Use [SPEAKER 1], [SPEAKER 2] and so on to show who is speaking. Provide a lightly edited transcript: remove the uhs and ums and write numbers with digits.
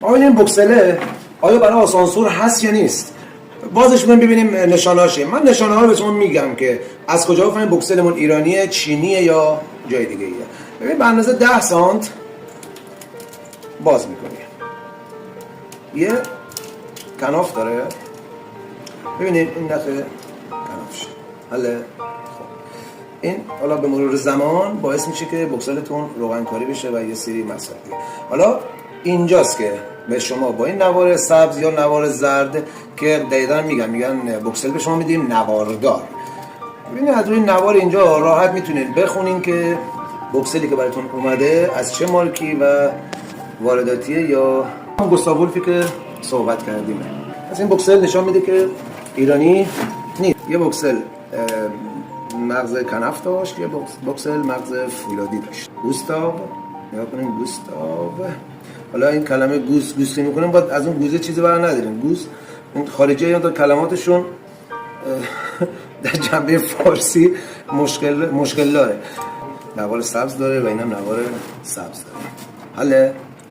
[SPEAKER 1] آقا این بوکسله آیا برای آسانسور هست یا نیست؟ بازش ببینیم نشانه‌هاش. من نشانه‌ها رو به شما میگم که از کجا بفهمیم بوکسلمون ایرانیه، چینیه یا جای دیگه ایه. ببین به اندازه 10 سانت باز میکنی. یه کناف داره. ببینید این دفعه کنافش. حالا این حالا به مرور زمان باعث میشه که بوکسلتون روغنکاری بشه و یه سری مسائل. حالا اینجاست که به شما با این نوار سبز یا نوار زرد که دقیقاً میگن بوکسل به شما میدیم نواردار. ببینید از روی نوار اینجا راحت میتونید بخونین که بوکسلی که براتون اومده از چه مارکی و وارداتیه یا گوستاو ولفی که صحبت کردیم. پس این بوکسل نشان میده که ایرانی نیست. یه بوکسل مغز کنف داشت، یه بوکسل مغز فولادی داشت. گوستاو، نگاه کنیم گوستاو. حالا این کلمه گوستی میکنیم باید از اون گوزه چیزی برای نداریم. گوز این خارجی ها کلماتشون در جنبه فارسی مشکل داره. نوار سبز داره و اینم نوار سبز داره. حالا